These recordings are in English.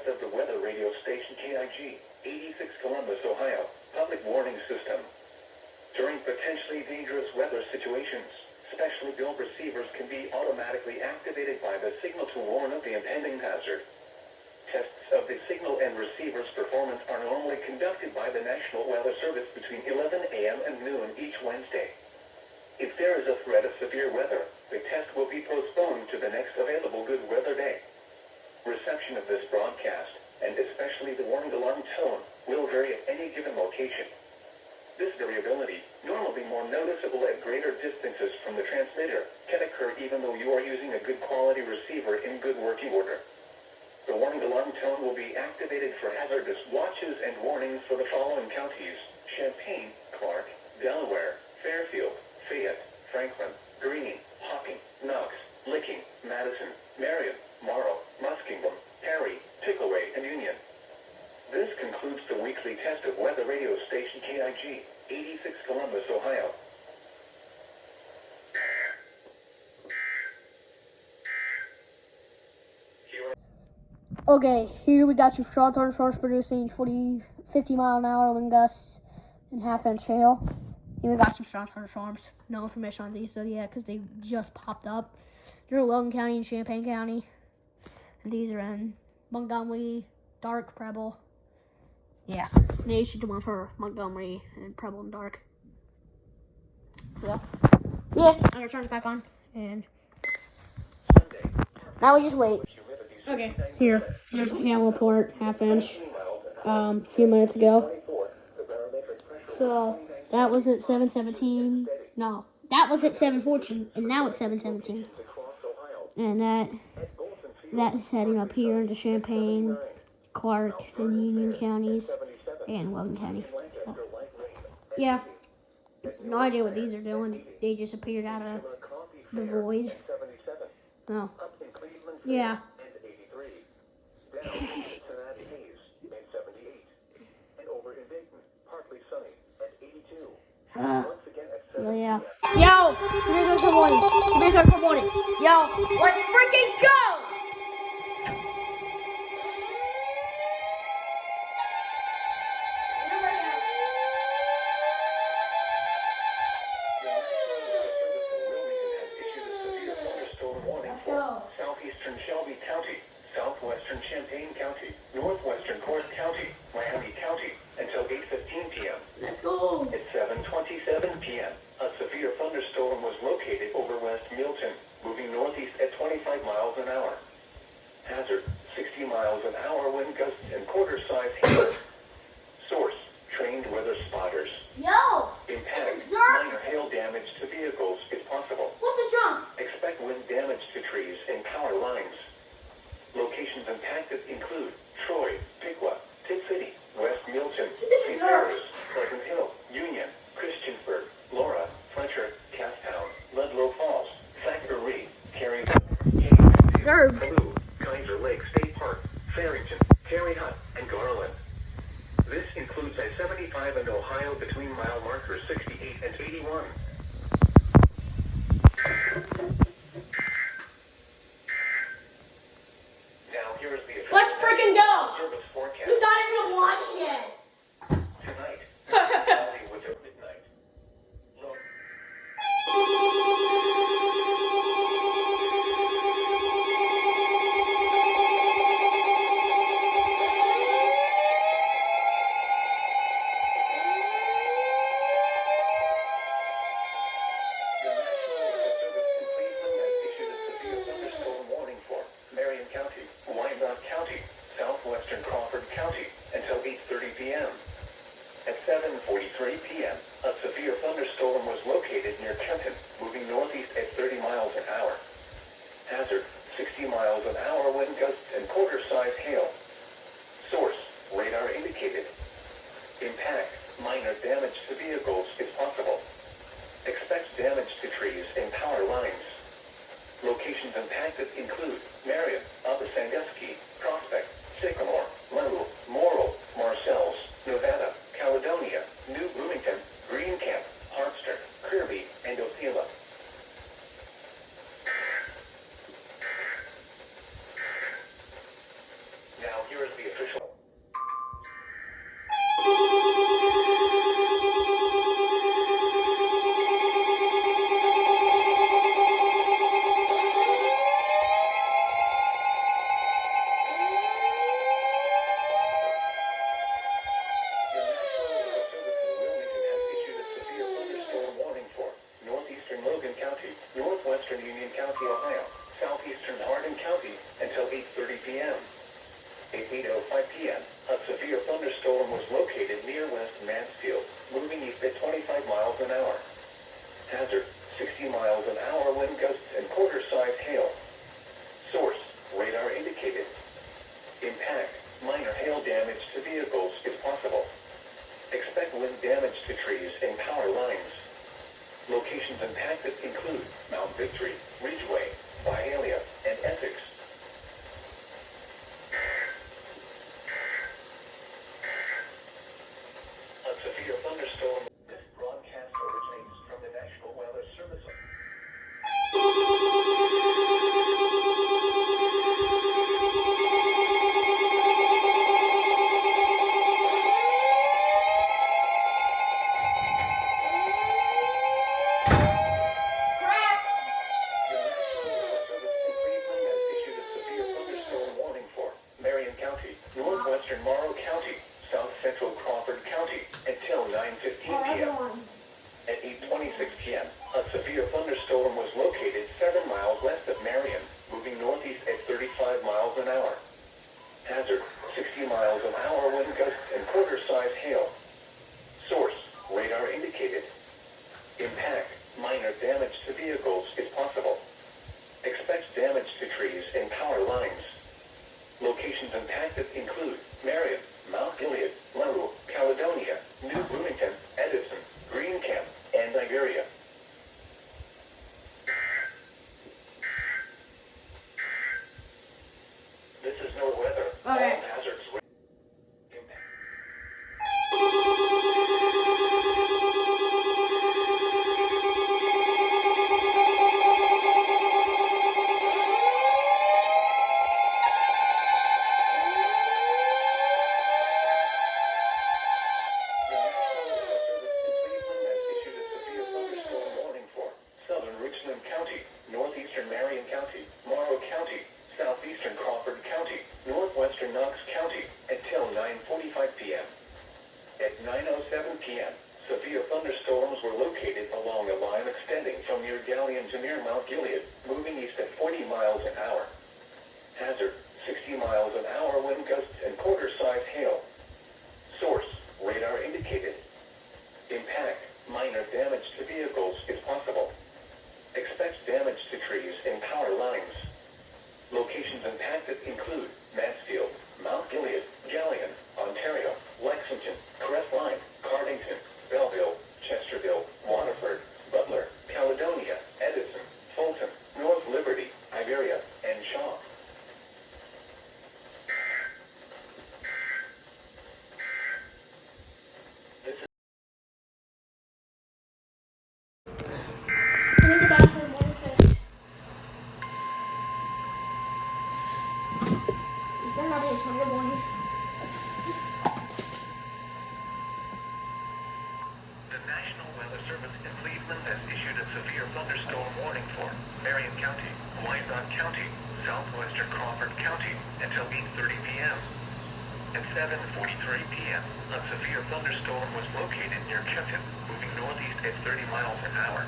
test of the weather radio station KIG, 86 Columbus, Ohio, public warning system. During potentially dangerous weather situations, specially built receivers can be automatically activated by the signal to warn of the impending hazard. Tests of the signal and receiver's performance are normally conducted by the National Weather Service between 11 a.m. and noon each Wednesday. If there is a threat of severe weather, the test will be postponed to the next available good weather day. Reception of this broadcast, and especially the warning alarm tone, will vary at any given location. This variability, normally more noticeable at greater distances from the transmitter, can occur even though you are using a good quality receiver in good working order. The warning alarm tone will be activated for hazardous watches and warnings for the following counties: Champaign, Clark, Delaware, Fairfield, Fayette, Franklin, Greene, Hocking, Knox, Licking, Madison, Marion, Morrow, Muskingum, Perry, Pickaway, and Union. This concludes the weekly test of weather radio station KIG, 86 Columbus, Ohio. Okay, here we got some strong thunderstorms producing 50 mile an hour wind gusts and half-inch hail. Here we got some strong thunderstorms. No information on these though yet because they just popped up. They're in Logan County and Champaign County. And these are in Montgomery, Dark, Preble. Yeah, they issued the one for Montgomery and Preble and Dark. So, yeah, I'm gonna turn it back on and now we just wait. Okay, here's a hail report, half-inch, a few minutes ago. So, that was at 7:17. No, that was at 7:14, and now it's 7:17. And that's heading up here into Champaign, Clark, and Union counties, and Logan County. Yeah, no idea what these are doing. They just appeared out of the void. No. Yeah. Well, yeah. Yo, Severe thunderstorm warning. Yo, let's freaking go! Let's go. Southeastern Shelby County, southwestern Champaign County, northwestern Cork County, Miami County, until 8:15 p.m. Let's go. At 7:27 p.m., a severe thunderstorm was located over West Milton, moving northeast at 25 miles an hour. Hazard, 60 miles an hour wind gusts and quarter-size hail. Source, trained weather spotters. Yo! Impact, minor hail damage to vehicles is possible. What the junk? Expect wind damage to trees and power lines. Locations impacted include Troy, Piqua, Tip City, West Milton, St. Paris, Pleasant Hill, Union, Christiansburg, Laura, Fletcher, Casttown, Ludlow Falls, Thackeray, Cary, Blue, Kaiser Lake State Park, Farrington, Terre Haute, and Garland. This includes I-75 in Ohio between mile markers 68 and 81. Now here is the Let's freaking go! service forecast. He's not even launched yet. Tonight, Hollywood at midnight. Look. The National Weather Service in Cleveland has issued a severe thunderstorm warning for Marion County, Wyandotte County, southwestern Crawford County, until 8:30 p.m. At 7:43 p.m., a severe thunderstorm was located near Kenton, moving northeast at 30 miles an hour. Hazard, 60 miles an hour wind gusts and quarter-size hail. Source, radar indicated. Impact, minor damage to vehicles is possible. Expect damage to trees and power lines. Locations impacted include Marion, Upper Sandusky, Prospect, Sycamore, Little, Morrill, Marcells, Nevada, Caledonia, New Bloomington, Greencamp, Harpster, Kirby, and Osceola. Now here is the official. Northwestern Union County, Ohio, southeastern Hardin County until 8:30 p.m. At 8:05 p.m., a severe thunderstorm was located near West Mansfield, moving east at 25 miles an hour. Hazard, 60 miles an hour wind gusts and quarter-size hail. Source, radar indicated. Impact, minor hail damage to vehicles is possible. Expect wind damage to trees and power lines. Locations impacted include Mount Victory, Ridgeway, Vialia, and Essex. A severe thunderstorm. This broadcast originates from the National Weather Service. Northwestern Morrow County, South Central Crawford County, until 9:15 p.m. At 8:26 p.m., a severe thunderstorm was located 7 miles west of Marion, moving northeast at 35 miles an hour. Hazard, 60 miles an hour wind gusts and quarter-size hail. Source, radar indicated. Impact, minor damage to vehicles is possible. Expect damage to trees and power lines. Locations impacted include Marion, Mount Gilead, LaRue, Caledonia, New Bloomington, Edison, Greencamp, and Iberia. This is no weather. Okay. All hazards. County, northeastern Marion County, Morrow County, southeastern Crawford County, northwestern Knox County, until 9:45 p.m. At 9:07 p.m., severe thunderstorms were located along a line extending from near Galleon to near Mount Gilead, moving east at 40 miles an hour. Hazard, 60 miles an hour wind gusts and quarter-size hail. Source, radar indicated. Impact, minor damage to vehicles is possible. Expect damage to trees and power lines. Locations impacted include Mansfield, Mount Gilead, Galleon, Ontario, Lexington, Crestline, Cardington, Belleville, Chesterville, Waterford, Butler, Caledonia, Edison, Fulton, North Liberty, Iberia, and Shaw. I'm in the bathroom. What is this? Is there not a trigger warning? The National Weather Service in Cleveland has issued a severe thunderstorm warning for Marion County, Wyandotte County, southwestern Crawford County until 8:30 p.m. At 7:43 p.m., a severe thunderstorm was located near Kenton, moving northeast at 30 miles an hour.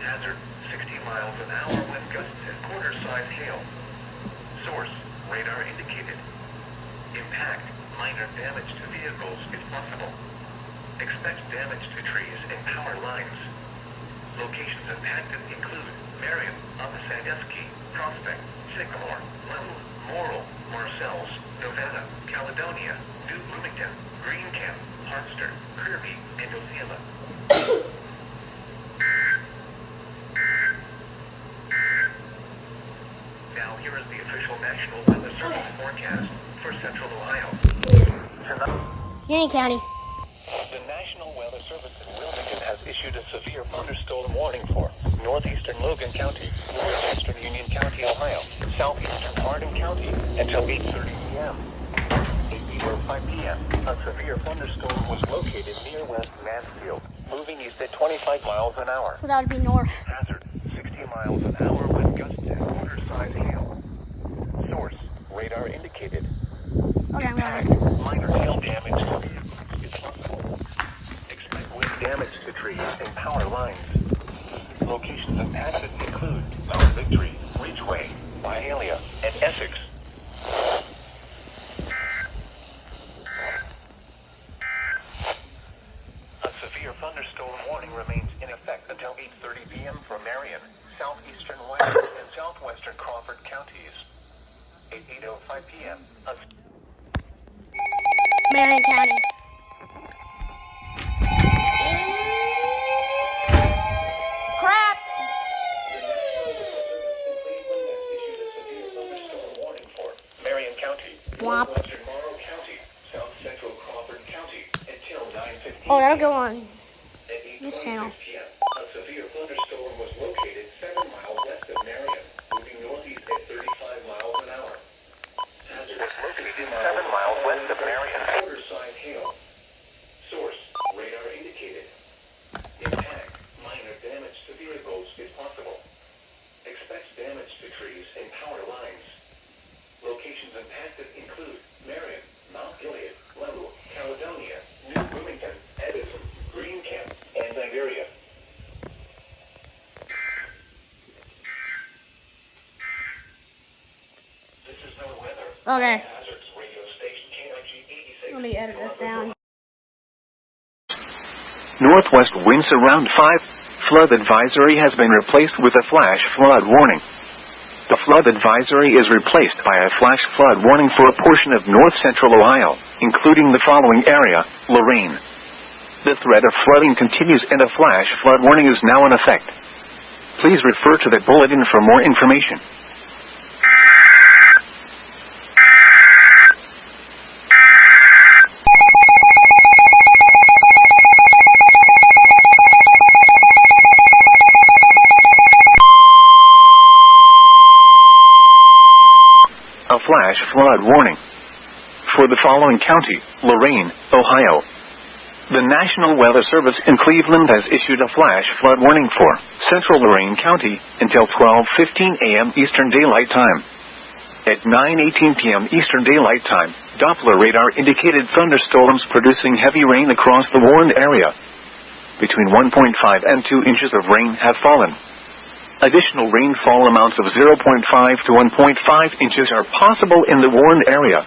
Hazard, 60 miles an hour wind gusts and quarter-size hail. Source, radar indicated. Impact, minor damage to vehicles is possible. Expect damage to trees and power lines. Locations impacted include Marion, Sandusky, Prospect, Sycamore, Lowell, Morrill, Marcells, Novana, Caledonia, New Bloomington, Greencamp, Hartster, Kirby, and Osceola. Now here is the official National Weather Service forecast for Central Ohio. Union County. The National Weather Service in Wilmington has issued a severe thunderstorm warning for northeastern Logan County, northwestern Union County, Ohio, southeastern Hardin County until 8:30 p.m. 8:05 p.m., a severe thunderstorm was located near West Mansfield, moving east at 25 miles an hour. So that would be north. Hazard, 60 miles an hour with gusts and water-sized hail. Source, radar indicated. Okay, I'm Impact, going. minor hail damage is possible. Expect wind damage to trees and power lines. Locations impacted include Mount Victory, Ridgeway, Byhalia, and Essex. A severe thunderstorm warning remains in effect until 8:30 p.m. for Marion, southeastern West, and southwestern Crawford counties. At 8:05 p.m., a Marion County. Crap! Marion County, Womp. northwestern Morrow County, south central Crawford County, until 9:15. Oh, that'll go on At this channel. 8:26 p.m., a severe thunderstorm was located 7 miles west of Marion, moving northeast at 35 miles an hour. Hazard was located 7 miles west of Marion. Water-sized hail. Source, radar indicated. Impact, minor damage to vehicles is possible. Expect damage to trees and power lines. Locations impacted include Marion, Mount Gilead, Level, Caledonia, New Bloomington, Edison, Greencamp, and Iberia. This is no weather. Okay, Hazards radio station KIG 86. let me edit this down. Northwest winds around 5. Flood advisory has been replaced with a flash flood warning. The flood advisory is replaced by a flash flood warning for a portion of north-central Ohio, including the following area: Lorain. The threat of flooding continues and a flash flood warning is now in effect. Please refer to the bulletin for more information. A flash flood warning for the following county: Lorain, Ohio. The National Weather Service in Cleveland has issued a flash flood warning for central Lorain County until 12:15 a.m. Eastern Daylight Time. At 9:18 p.m. Eastern Daylight Time, Doppler radar indicated thunderstorms producing heavy rain across the warned area. Between 1.5 and 2 inches of rain have fallen. Additional rainfall amounts of 0.5 to 1.5 inches are possible in the warned area.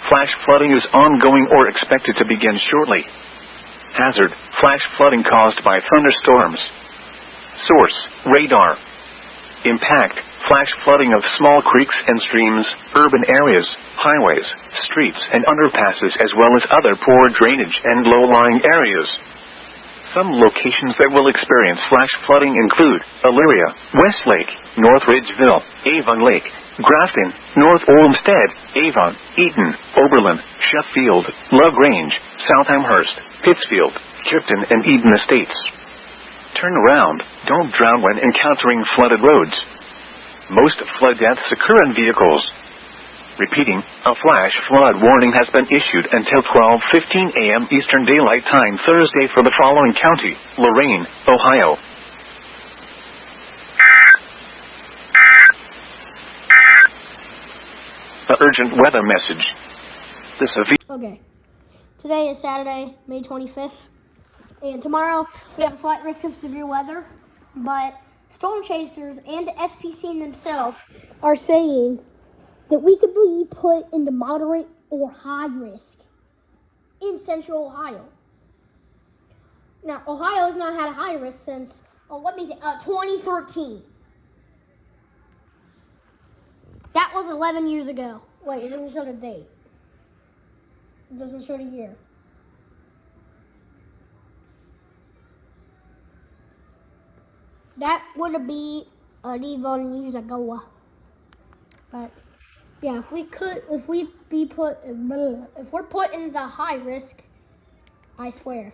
Flash flooding is ongoing or expected to begin shortly. Hazard: flash flooding caused by thunderstorms. Source: radar. Impact: flash flooding of small creeks and streams, urban areas, highways, streets and underpasses, as well as other poor drainage and low-lying areas. Some locations that will experience flash flooding include Elyria, Westlake, North Ridgeville, Avon Lake, Grafton, North Olmsted, Avon, Eaton, Oberlin, Sheffield, LaGrange, Southamhurst, Pittsfield, Kipton, and Eden Estates. Turn around. Don't drown when encountering flooded roads. Most flood deaths occur in vehicles. Repeating, a flash flood warning has been issued until 12:15 a.m. Eastern Daylight Time Thursday for the following county: Lorain, Ohio. The urgent weather message. The severe... Okay, today is Saturday, May 25th, and tomorrow we have a slight risk of severe weather, but storm chasers and the SPC themselves are saying that we could be put into moderate or high risk in central Ohio. Now, Ohio has not had a high risk since, 2013. That was 11 years ago. Wait, it doesn't show the date. It doesn't show the year. That would be 11 years ago. But yeah, if we're put into high risk, I swear.